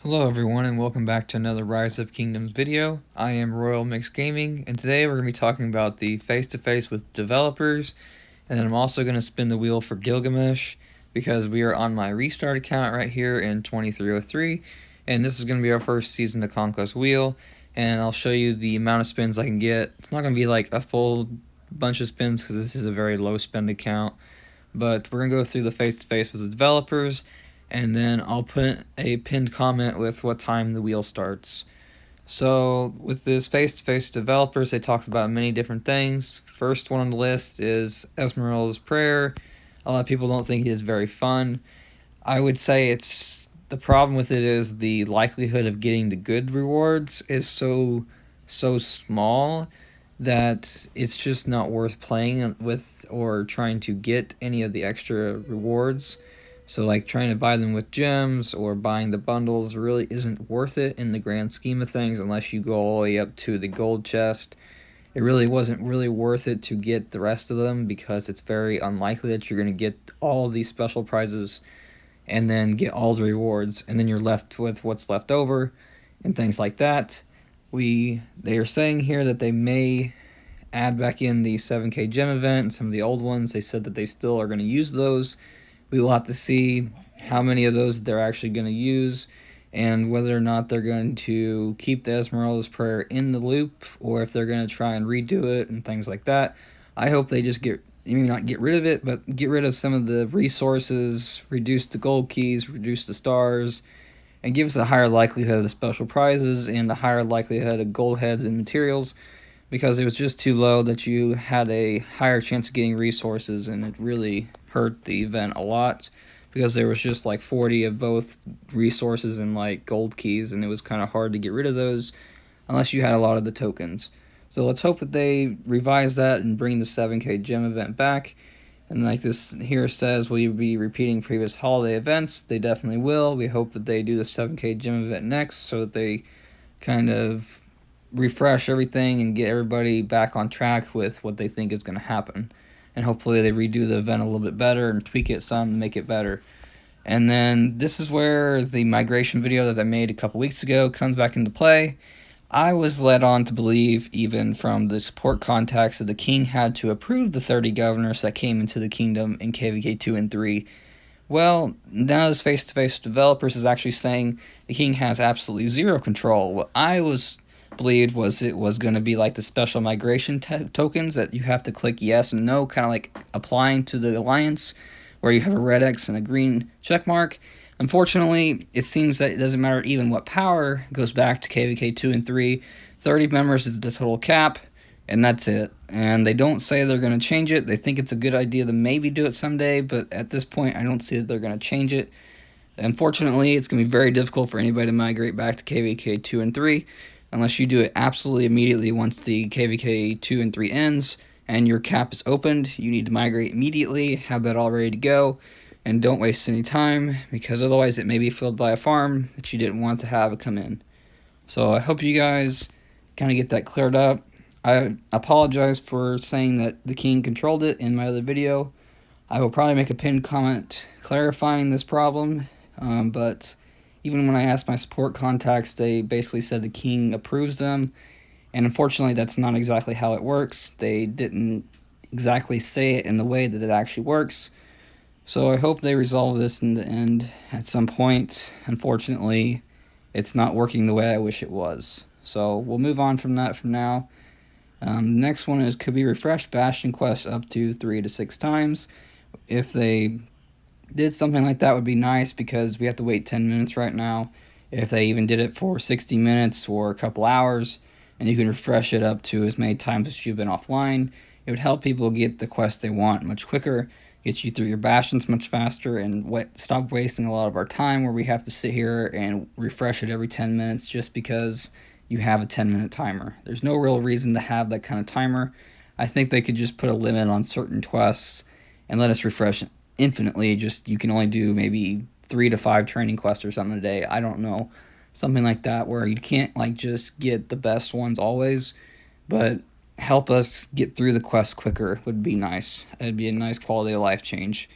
Hello everyone and welcome back to another Rise of Kingdoms video. I am RoyalMixGaming and today we're going to be talking about the face-to-face with developers, and then I'm also going to spin the wheel for Gilgamesh because we are on my restart account right here in 2303, and this is going to be our first season of Conquest Wheel, and I'll show you the amount of spins I can get. It's not going to be like a full bunch of spins because this is a very low spend account, but we're going to go through the face-to-face with the developers, and then I'll put a pinned comment with what time the wheel starts. So with this face-to-face developers, they talked about many different things. First one on the list is Esmeralda's Prayer. A lot of people don't think it is very fun. I would say the problem with it is the likelihood of getting the good rewards is so small that it's just not worth playing with or trying to get any of the extra rewards. So like trying to buy them with gems or buying the bundles really isn't worth it in the grand scheme of things unless you go all the way up to the gold chest. It really wasn't really worth it to get the rest of them because it's very unlikely that you're going to get all these special prizes and then get all the rewards, and then you're left with what's left over and things like that. They are saying here that they may add back in the 7k gem event and some of the old ones. They said that they still are going to use those. We will have to see how many of those they're actually going to use and whether or not they're going to keep the Esmeralda's Prayer in the loop or if they're going to try and redo it and things like that. I hope they just not get rid of it, but get rid of some of the resources, reduce the gold keys, reduce the stars, and give us a higher likelihood of the special prizes and a higher likelihood of gold heads and materials, because it was just too low that you had a higher chance of getting resources, and it really hurt the event a lot because there was just like 40 of both resources and like gold keys, and it was kind of hard to get rid of those unless you had a lot of the tokens. So let's hope that they revise that and bring the 7k gem event back. And like this here says, will you be repeating previous holiday events? They definitely will. We hope that they do the 7k gem event next so that they kind of refresh everything and get everybody back on track with what they think is going to happen. And hopefully they redo the event a little bit better and tweak it some to make it better. And then this is where the migration video that I made a couple weeks ago comes back into play. I was led on to believe, even from the support contacts, that the king had to approve the 30 governors that came into the kingdom in KVK 2 and 3. Well, now this face-to-face developers is actually saying the king has absolutely zero control. What I believed was it was going to be like the special migration tokens that you have to click yes and no, kind of like applying to the alliance, where you have a red X and a green check mark. Unfortunately, it seems that it doesn't matter even what power goes back to KVK 2 and 3. 30 members is the total cap, and that's it. And they don't say they're going to change it. They think it's a good idea to maybe do it someday, but at this point, I don't see that they're going to change it. Unfortunately, it's going to be very difficult for anybody to migrate back to KVK 2 and 3 unless you do it absolutely immediately once the KVK 2 and 3 ends and your cap is opened. You need to migrate immediately, have that all ready to go, and don't waste any time, because otherwise it may be filled by a farm that you didn't want to have come in. So I hope you guys kind of get that cleared up. I apologize for saying that the king controlled it in my other video. I will probably make a pinned comment clarifying this problem, but even when I asked my support contacts, they basically said the king approves them, and unfortunately that's not exactly how it works. They didn't exactly say it in the way that it actually works. So I hope they resolve this in the end at some point. Unfortunately, it's not working the way I wish it was. So we'll move on from that from now. The next one is, could be refreshed Bastion quest up to 3 to 6 times. If they did something like that, would be nice, because we have to wait 10 minutes right now. If they even did it for 60 minutes or a couple hours, and you can refresh it up to as many times as you've been offline, it would help people get the quest they want much quicker, get you through your bastions much faster, and stop wasting a lot of our time where we have to sit here and refresh it every 10 minutes just because you have a 10-minute timer. There's no real reason to have that kind of timer. I think they could just put a limit on certain quests and let us refresh infinitely. Just, you can only do maybe 3 to 5 training quests or something a day. I don't know. Something like that, where you can't like just get the best ones always, but help us get through the quest quicker would be nice. It'd be a nice quality of life change.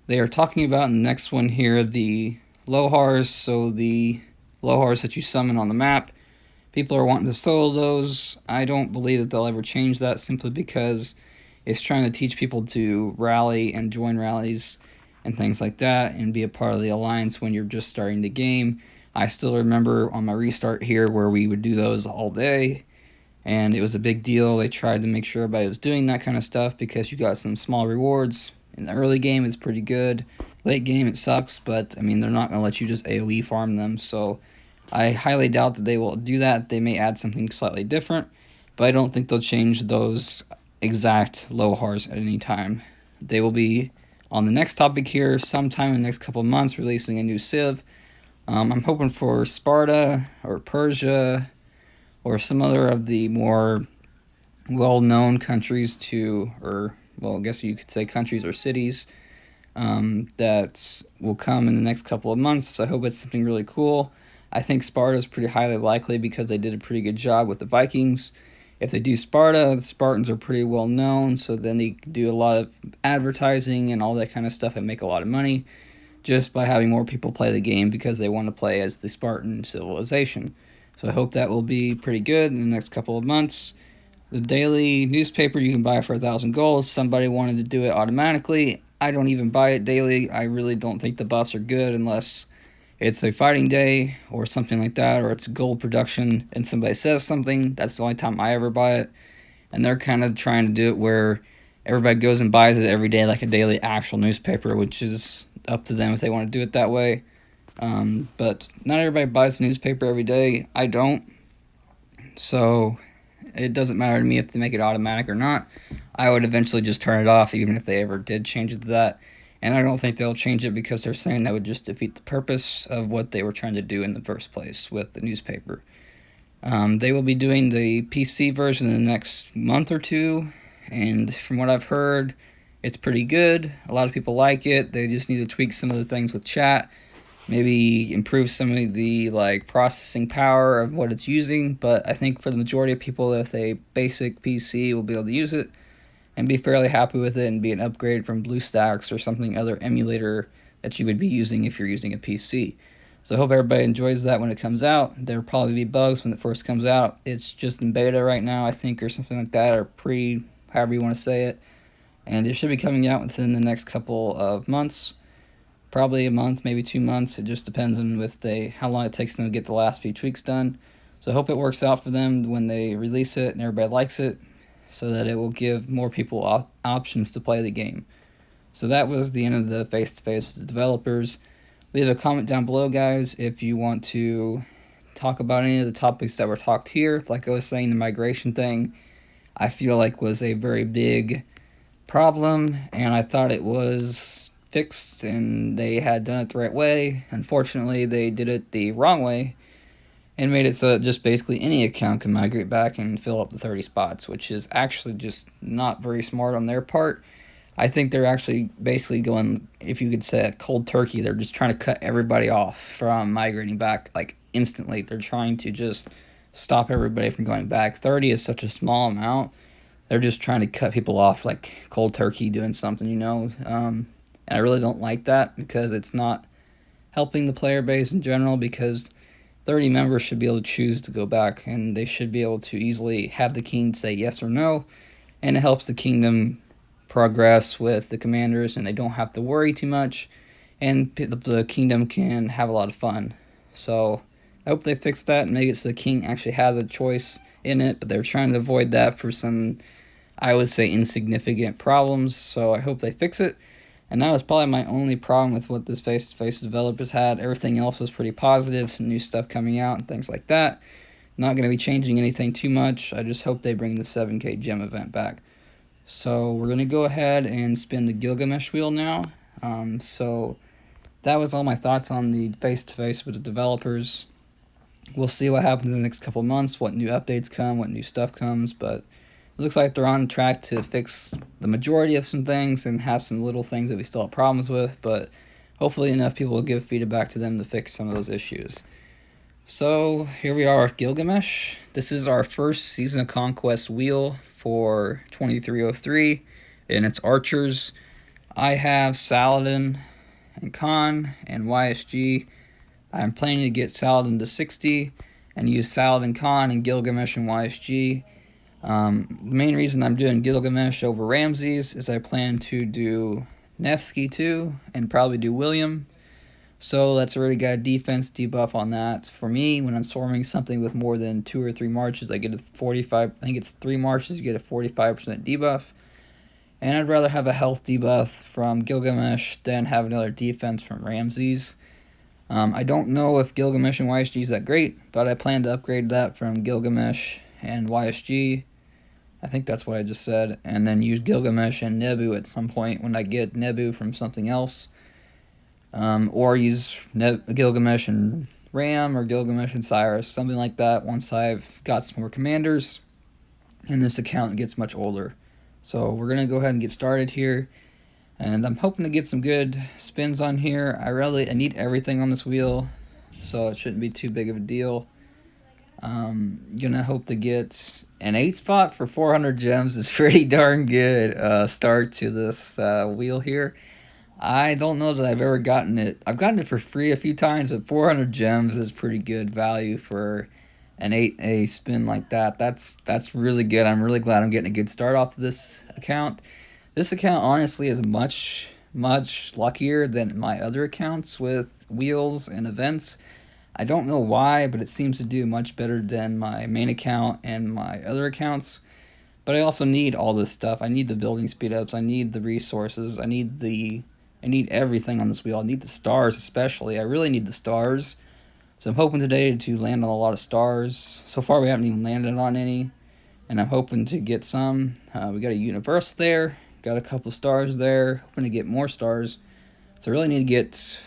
They are talking about in the next one here the Lohars, so the Lohars that you summon on the map. People are wanting to solo those. I don't believe that they'll ever change that, simply because it's trying to teach people to rally and join rallies and things like that and be a part of the alliance when you're just starting the game. I still remember on my restart here where we would do those all day, and it was a big deal. They tried to make sure everybody was doing that kind of stuff because you got some small rewards. In the early game, it's pretty good. Late game, it sucks, but I mean, they're not going to let you just AoE farm them, so I highly doubt that they will do that. They may add something slightly different, but I don't think they'll change those exact Lohars at any time. They will be on the next topic here sometime in the next couple of months, releasing a new civ. I'm hoping for Sparta or Persia or some other of the more well-known countries or I guess you could say countries or cities that will come in the next couple of months. So I hope it's something really cool. I think Sparta is pretty highly likely because they did a pretty good job with the Vikings. If they do Sparta, the Spartans are pretty well known, so then they do a lot of advertising and all that kind of stuff and make a lot of money just by having more people play the game because they want to play as the Spartan civilization. So I hope that will be pretty good in the next couple of months. The daily newspaper you can buy for 1,000 gold. Somebody wanted to do it automatically. I don't even buy it daily. I really don't think the buffs are good unless it's a fighting day or something like that, or it's gold production and somebody says something. That's the only time I ever buy it. And they're kind of trying to do it where everybody goes and buys it every day like a daily actual newspaper, which is up to them if they want to do it that way. But not everybody buys the newspaper every day. I don't. So it doesn't matter to me if they make it automatic or not. I would eventually just turn it off even if they ever did change it to that. And I don't think they'll change it because they're saying that would just defeat the purpose of what they were trying to do in the first place with the newspaper. They will be doing the PC version in the next month or two, and from what I've heard, it's pretty good. A lot of people like it. They just need to tweak some of the things with chat, maybe improve some of the processing power of what it's using, but I think for the majority of people with a basic PC will be able to use it and be fairly happy with it and be an upgrade from BlueStacks or something other emulator that you would be using if you're using a PC. So I hope everybody enjoys that when it comes out. There'll probably be bugs when it first comes out. It's just in beta right now, I think, or something like that, or pre, however you want to say it. And it should be coming out within the next couple of months. Probably a month, maybe 2 months. It just depends on how long it takes them to get the last few tweaks done. So I hope it works out for them when they release it and everybody likes it, so that it will give more people options to play the game. So that was the end of the face-to-face with the developers. Leave a comment down below, guys, if you want to talk about any of the topics that were talked here. Like I was saying, the migration thing, I feel like was a very big problem, and I thought it was fixed and they had done it the right way. Unfortunately, they did it the wrong way and made it so that just basically any account can migrate back and fill up the 30 spots, which is actually just not very smart on their part. I think they're actually basically going, if you could say, a cold turkey. They're just trying to cut everybody off from migrating back instantly. They're trying to just stop everybody from going back. 30 is such a small amount. They're just trying to cut people off like cold turkey doing something, and I really don't like that because it's not helping the player base in general, because 30 members should be able to choose to go back, and they should be able to easily have the king say yes or no, and it helps the kingdom progress with the commanders, and they don't have to worry too much, and the kingdom can have a lot of fun. So I hope they fix that and make it so the king actually has a choice in it, but they're trying to avoid that for some, I would say, insignificant problems, so I hope they fix it. And that was probably my only problem with what this face-to-face developers had. Everything else was pretty positive, some new stuff coming out and things like that. Not going to be changing anything too much. I just hope they bring the 7K gem event back. So we're going to go ahead and spin the Gilgamesh wheel now. So that was all my thoughts on the face-to-face with the developers. We'll see what happens in the next couple months, what new updates come, what new stuff comes, but it looks like they're on track to fix the majority of some things and have some little things that we still have problems with, but hopefully enough people will give feedback to them to fix some of those issues. So here we are with Gilgamesh. This is our first Season of Conquest wheel for 2303, and it's archers. I have Saladin and Khan and YSG. I'm planning to get Saladin to 60 and use Saladin Khan and Gilgamesh and YSG. The main reason I'm doing Gilgamesh over Ramses is I plan to do Nevsky too and probably do William. So that's already got a defense debuff on that. For me, when I'm swarming something with more than 2 or 3 marches, I get a 45, I think it's 3 marches, you get a 45% debuff. And I'd rather have a health debuff from Gilgamesh than have another defense from Ramses. I don't know if Gilgamesh and YSG is that great, but I plan to upgrade that from Gilgamesh and YSG. I think that's what I just said. And then use Gilgamesh and Nebu at some point when I get Nebu from something else. Or use Gilgamesh and Ram or Gilgamesh and Cyrus, something like that once I've got some more commanders and this account gets much older. So we're going to go ahead and get started here. And I'm hoping to get some good spins on here. I need everything on this wheel, so it shouldn't be too big of a deal. Gonna hope to get an 8 spot for 400 gems. Is pretty darn good start to this wheel here. I don't know that I've ever gotten it. I've gotten it for free a few times, but 400 gems is pretty good value for an 8A spin like that. That's really good. I'm really glad I'm getting a good start off of this account. This account honestly is much luckier than my other accounts with wheels and events. I don't know why, but it seems to do much better than my main account and my other accounts. But I also need all this stuff. I need the building speed ups. I need the resources. I need everything on this wheel. I need the stars especially. I really need the stars. So I'm hoping today to land on a lot of stars. So far we haven't even landed on any. And I'm hoping to get some. We got a universe there. Got a couple stars there. Hoping to get more stars. So I really need to get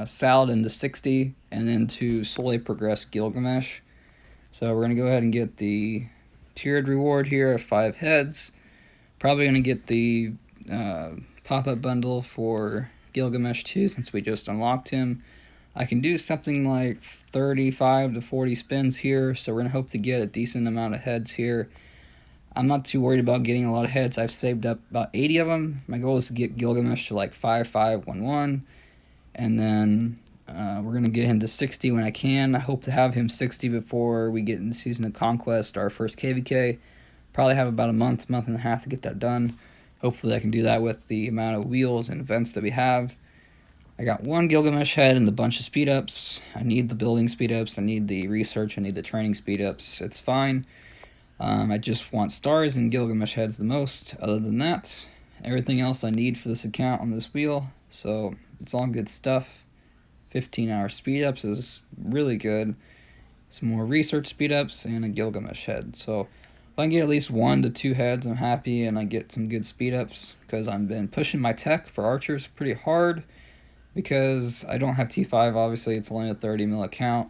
Saladin to 60 and then to slowly progress Gilgamesh. So we're going to go ahead and get the tiered reward here of 5 heads. Probably going to get the pop-up bundle for Gilgamesh too, since we just unlocked him. I can do something like 35 to 40 spins here, so we're going to hope to get a decent amount of heads here. I'm not too worried about getting a lot of heads. I've saved up about 80 of them. My goal is to get Gilgamesh to like 5511, and then we're going to get him to 60 when I can. I hope to have him 60 before we get in the Season of Conquest, our first KVK. Probably have about a month and a half to get that done. Hopefully I can do that with the amount of wheels and events that we have. I got 1 Gilgamesh head and a bunch of speed ups. I need the building speed ups. I need the research. I need the training speed ups. It's fine. I just want stars and Gilgamesh heads the most. Other than that, everything else I need for this account on this wheel. So it's all good stuff. 15-hour speed ups is really good. Some more research speed ups and a Gilgamesh head. So if I can get at least 1 to 2 heads, I'm happy, and I get some good speed ups because I've been pushing my tech for archers pretty hard because I don't have T5. Obviously, it's only a 30 mil account,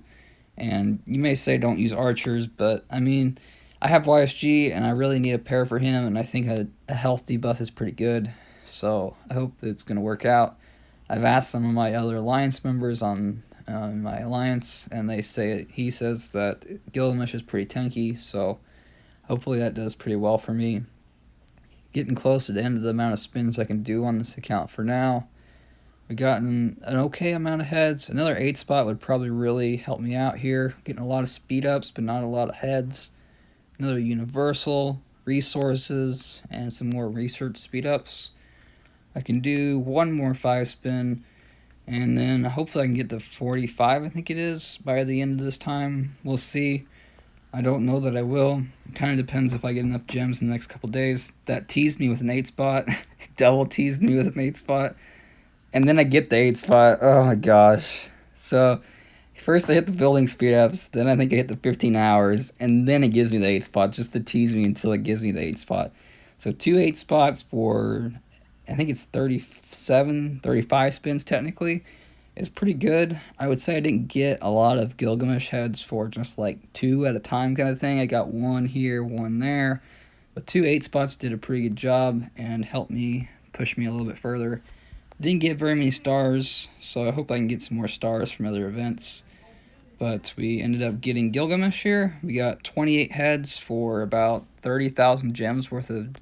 and you may say don't use archers, but I mean, I have YSG and I really need a pair for him, and I think a health debuff is pretty good. So I hope it's going to work out. I've asked some of my other alliance members on my alliance, and he says that Gilgamesh is pretty tanky, so hopefully that does pretty well for me. Getting close to the end of the amount of spins I can do on this account for now. We've gotten an okay amount of heads. Another 8 spot would probably really help me out here. Getting a lot of speed ups, but not a lot of heads. Another universal, resources, and some more research speed ups. I can do 1 more 5 spin, and then hopefully I can get to 45, I think it is, by the end of this time. We'll see. I don't know that I will. It kind of depends if I get enough gems in the next couple days. That teased me with an 8 spot. Double teased me with an 8 spot. And then I get the 8 spot. Oh my gosh. So first I hit the building speed ups, then I think I hit the 15 hours, and then it gives me the 8 spot just to tease me until it gives me the 8 spot. So 2 8 spots for, I think it's 35 spins technically, is pretty good. I would say I didn't get a lot of Gilgamesh heads for just like 2 at a time kind of thing. I got 1 here, 1 there. But 2 8 spots did a pretty good job and helped me push me a little bit further. Didn't get very many stars, so I hope I can get some more stars from other events. But we ended up getting Gilgamesh here. We got 28 heads for about 30,000 gems worth of...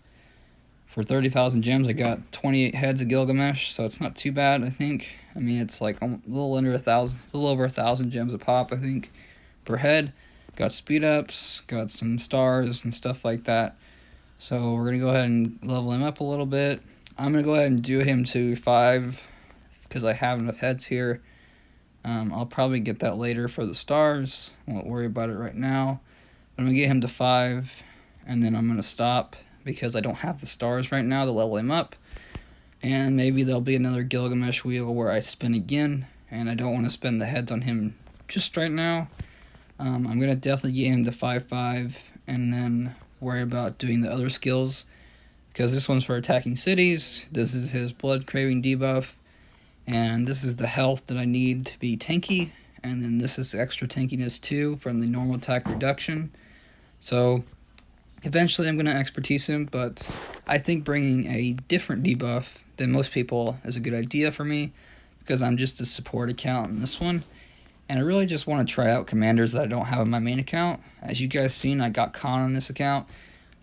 For 30,000 gems, I got 28 heads of Gilgamesh, so it's not too bad, I think. I mean, it's like a little under 1,000, a little over 1,000 gems a pop, I think, per head. Got speed ups, got some stars and stuff like that. So we're gonna go ahead and level him up a little bit. I'm gonna go ahead and do him to 5 because I have enough heads here. I'll probably get that later for the stars. Won't worry about it right now. I'm gonna get him to 5, and then I'm gonna stop because I don't have the stars right now to level him up. And maybe there'll be another Gilgamesh wheel where I spin again, and I don't want to spend the heads on him just right now. I'm going to definitely get him to 5/5 and then worry about doing the other skills, because this one's for attacking cities. This is his blood craving debuff, and this is the health that I need to be tanky, and then this is extra tankiness too from the normal attack reduction. So eventually I'm going to expertise him, but I think bringing a different debuff than most people is a good idea for me, because I'm just a support account in this one, and I really just want to try out commanders that I don't have in my main account. As you guys seen, I got Khan on this account.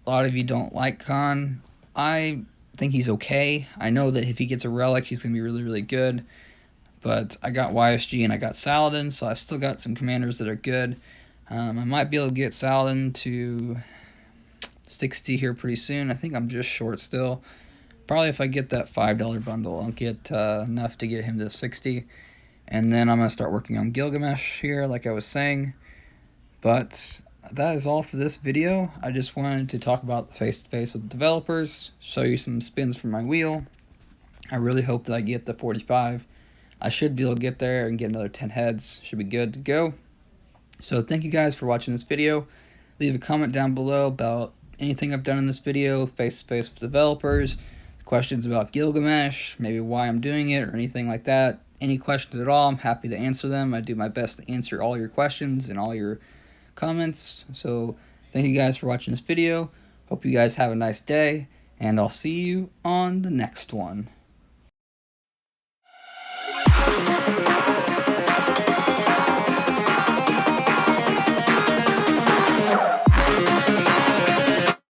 A lot of you don't like Khan. I think he's okay. I know that if he gets a relic, he's going to be really, really good, but I got YSG and I got Saladin, so I've still got some commanders that are good. I might be able to get Saladin to 60 here pretty soon. I think I'm just short still. Probably if I get that $5 bundle, I'll get enough to get him to 60. And then I'm going to start working on Gilgamesh here, like I was saying. But that is all for this video. I just wanted to talk about the face-to-face with developers, show you some spins from my wheel. I really hope that I get the 45. I should be able to get there and get another 10 heads. Should be good to go. So thank you guys for watching this video. Leave a comment down below about anything I've done in this video, face-to-face with developers, questions about Gilgamesh, maybe why I'm doing it, or anything like that. Any questions at all, I'm happy to answer them. I do my best to answer all your questions and all your comments. So thank you guys for watching this video. Hope you guys have a nice day, and I'll see you on the next one.